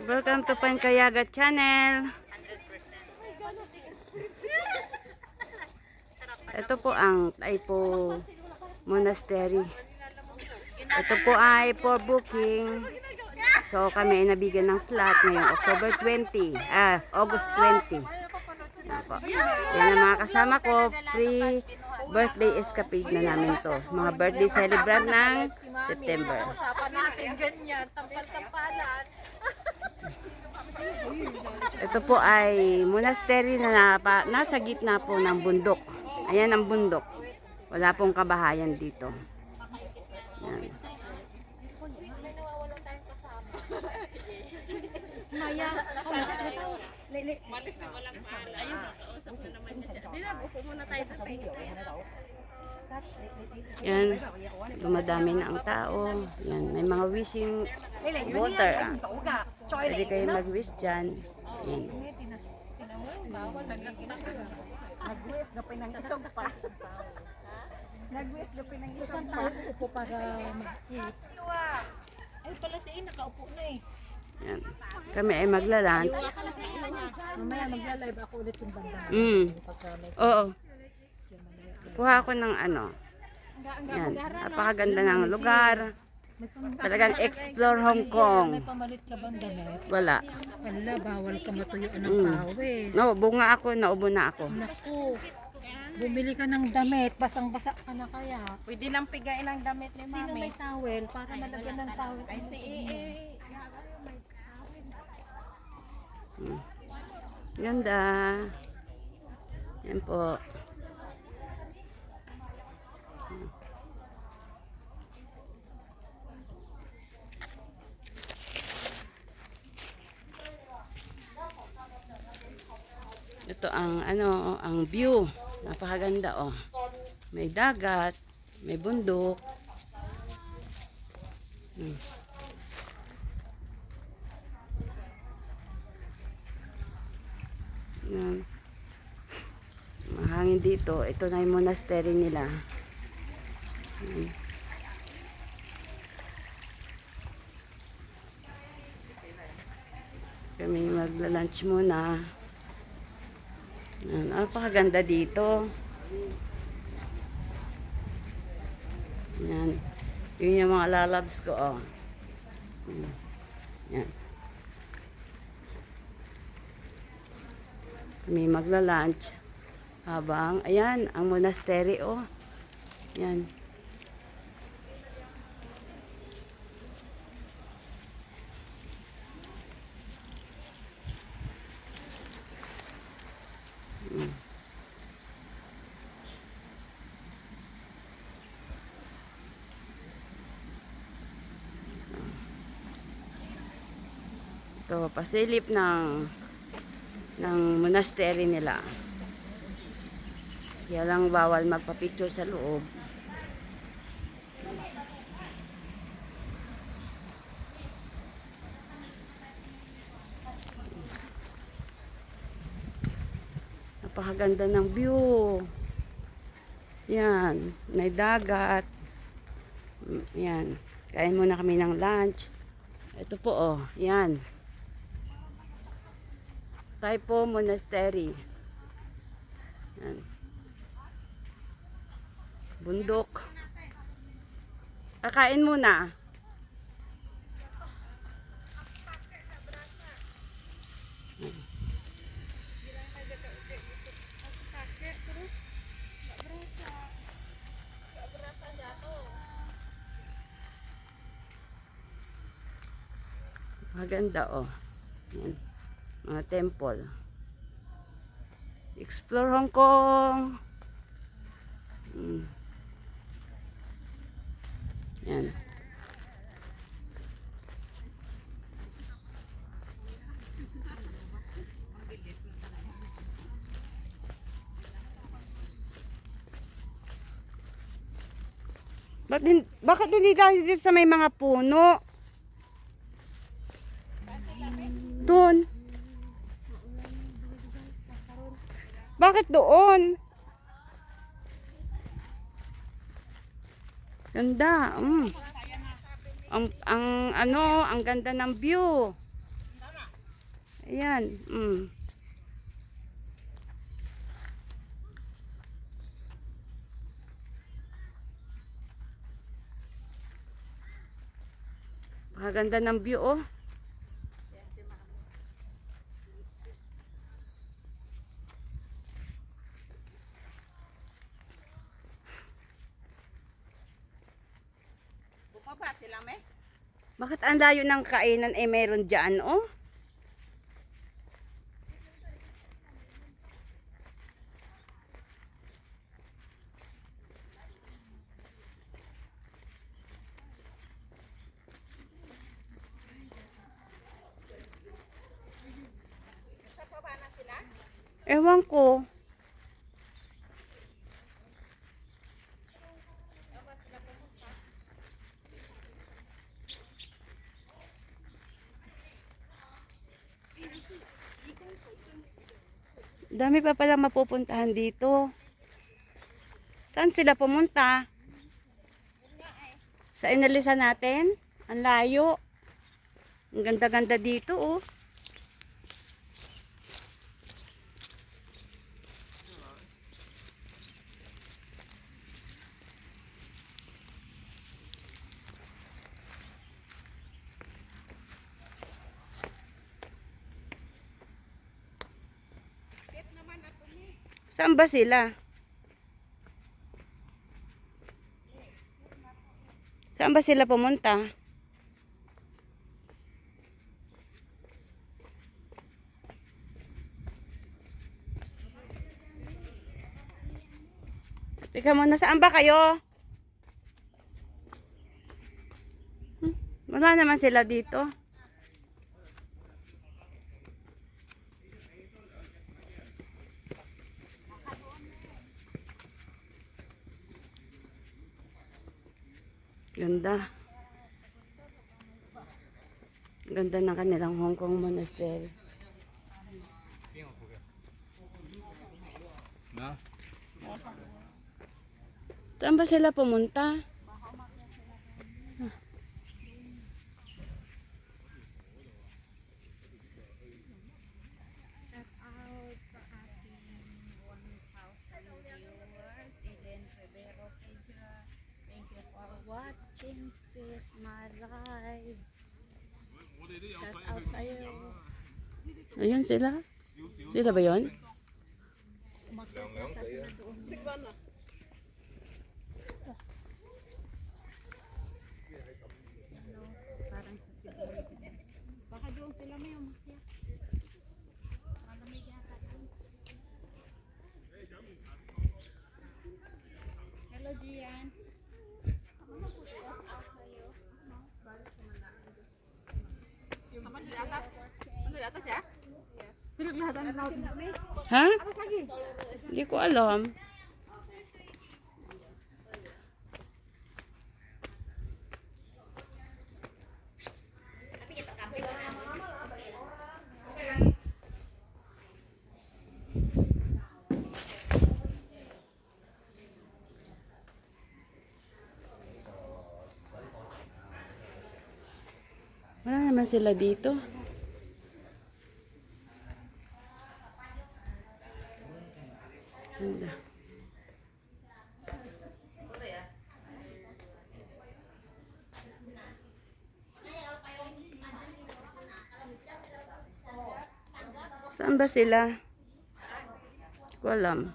Welcome to Pankayaga Channel. Ito po ang Taipo Monastery. Ito po ay for booking. So kami ay nabigyan ng slot ngayong August 20. Ako. Yan ang mga kasama ko. Free birthday escapade na namin to. Mga birthday celebrant ng September. Ito po ay monastery na nasa gitna po ng bundok. Ayan ang bundok. Wala pong kabahayan dito. Yan. Malis na walang paala. Ayun, nakausap ko naman niya siya. Di na, upo muna tayo sa tayo. Yan. Dumadami na ang tao. Yan. May mga wishing water. Pwede kayo mag-wish dyan. Yan. Nag-wish gapin ng isang tao. Upo para mag-eat. Ay pala si nakaupo na eh. Yan. Kami ay magla-lunch. Mamaya magla-live ako ulit yung banda. Oo. Kuha ako ng ano. Yan. Napakaganda ng lugar. Talagang explore Hong Kong. May pamalit ka bang damit? Wala. Wala, bawal ka matuyuan ng pawis. No, bunga ako, naubo na ako. Naku, bumili ka ng damit, basang-basa ka na kaya. Pwede nang pigain ang damit ni Sino Mami. may towel para malagyan ng towel? Ay, si Ee. Ganda. Yan po. Ito ang ano, ang view. Napakaganda oh. May dagat, may bundok. Yan. Mahangin dito. Ito na yung monastery nila. Yan. Kami magla-lunch muna. Yan. Napakaganda dito. Yan. Yun yung mga lalabs ko oh. Yan. Kami magla-lunch habang, ayan, ang monastery, oh. Yan. Ito, pasilip ng monastery nila. Kaya lang bawal magpa-picture sa loob. Napakaganda ng view. Yan, may dagat. Yan. Kain muna kami ng lunch. Ito po oh, yan. Taipo Monastery. Yan. Bundok. Kakain muna. Maganda oh. Yan. Mga temple. Explore Hong Kong. Yan. Bakit hindi tayo dito sa may mga puno? Doon. Bakit doon? Ganda. Ang ganda ng view. Ayan. Pakaganda ng view, oh. Bumaba sila, may? Bakit ang layo ng kainan eh meron dyan, oh? Sa baba na sila? Ewan ko. Dami pa palang mapupuntahan dito. Saan sila pumunta? Sa inalisan natin? Ang layo. Ang ganda-ganda dito, oh. Sit naman ako, may. Saan ba sila? Saan ba sila pumunta? Teka muna, saan ba kayo? Wala naman sila dito. Ganda. Ganda ng kanilang Hong Kong monastery. Saan ba sila pumunta? Out sa ating 1,000 viewers, Eden Rivero Pedra. Thank you for watching sis my live. Shout out sa'yo. Ayun sila. Sila ba yun? Magkakata sila doon. Sigwana. Parang sa Cebu. Baka doon sila may umakyat. Malamig yata doon. Hello, Gian. Sama di atas. Ano di atas ya? Pinaglahatan na Ha? atas lagi. Hindi ko alam. Wala naman sila dito. Ganda. Saan ba sila? Hindi ko alam.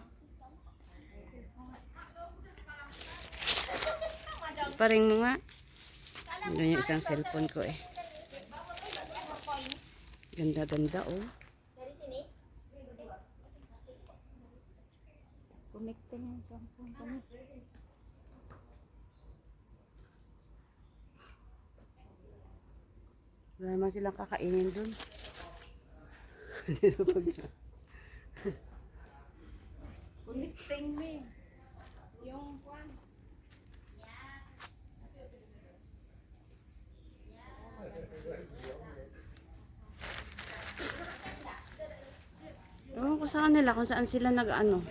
Paring mo nga. Ganyan yung isang cellphone ko eh. Ganda-ganda oh. Connect na yung cellphone ko. Wala naman silang kakainin dun. Connecting me. Yung kwan. Ewan ko sa kanila kung saan sila nag-ano.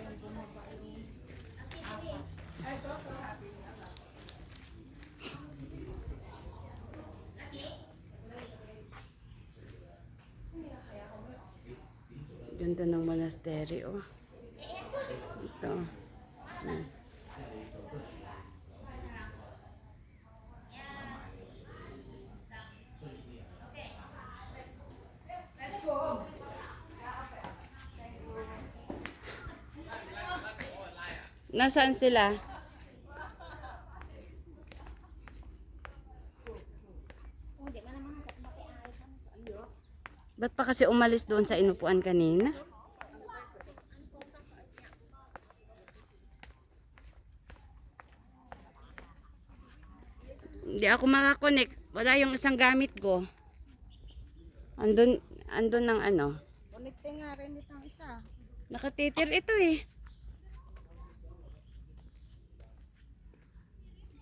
Ganda ng monastery, oh. Ito. Hmm. Nasaan sila? Ba't pa kasi umalis doon sa inupuan kanina? Hindi ako makakonect. Wala yung isang gamit ko. Andun ng ano. Connecting nga rin itong isa. Nakatitir ito eh.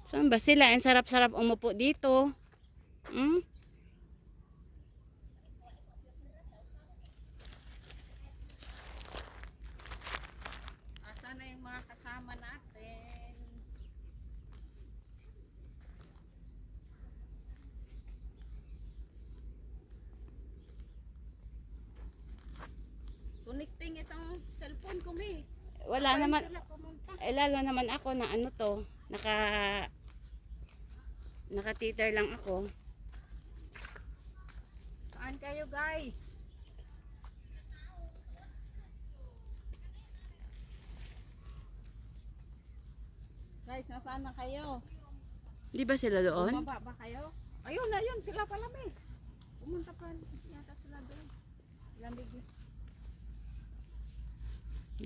Saan ba sila? Ang sarap-sarap umupo dito. Hmm? Asa na yung mga kasama natin? Connecting itong cellphone ko, May. Wala naman. Sila pumunta. Lalo naman ako na ano to. Nakatiter lang ako. Saan kayo, guys? Guys, nasaan na kayo? Di ba sila doon? Bumaba ba kayo? Ayun na yun, sila pala, May. Pumunta pa yata sila doon. Lamig.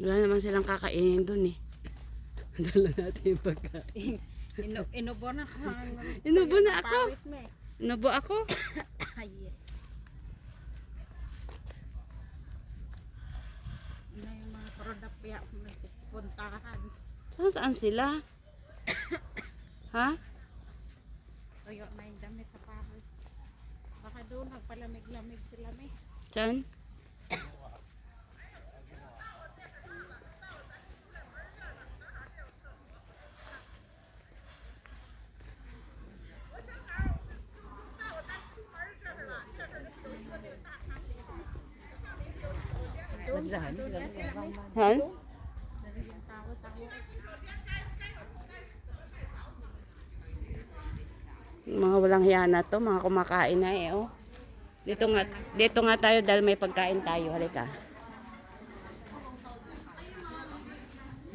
Wala naman silang kakainin doon eh. Dala natin yung pagkain. Inubo na ka. Inubo na ako. Pawis, May. Inubo ako. Ay. Ina yung mga produkya may puntahan. Saan sila? Ha? Tuyo na yung damit sa pawis. Baka doon nagpalamig-lamig sila, May. Saan? Han? Yung tao-tao. Mga walang hiya na to, mga kumakain na eh, oh. Dito nga tayo dahil may pagkain tayo. Halika.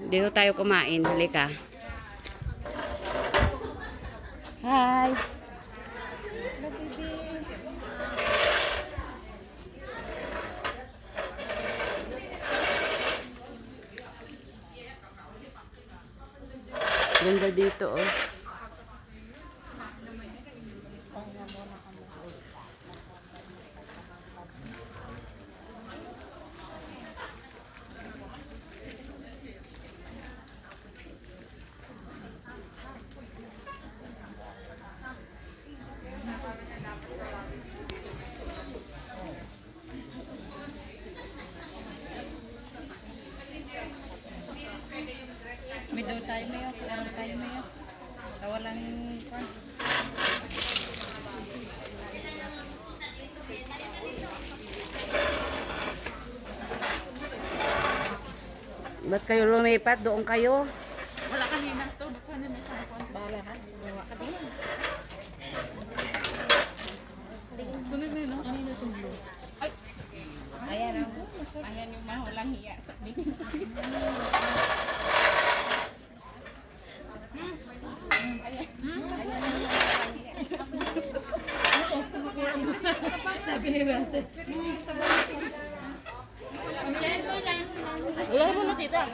Dito tayo kumain. Halika. Hi. Ganda dito, oh. May daw tayo mayo, kurang tayo mayo. Kawalan pa. Ba't kayo lumipat? Doon kayo. Wala kanina to, baka na may siya na bala ha. Gawa ka din. Tunod na no? Kanina tulo. Ay. Ayan ang. Ayan yung mahulang hiya sa amin. Sabi ni Russell. Wala mo na tita.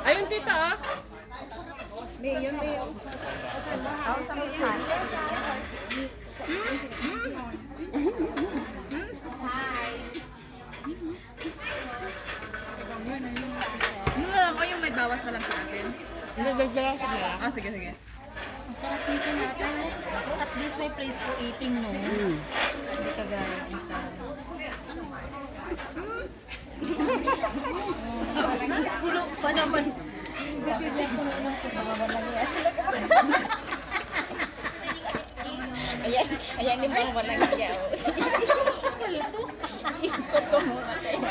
Ayun tita ah. May yun. Yung may bawas na lang sa atin. Ah, sige. Sarap nito natin. At least may place for eating, no? Hindi ka gaya. Puno pa naman. Bibigyan ko ng pagmamalangyas. Ayan yung mga walang hiya. Ito. Ikot ko muna kayo.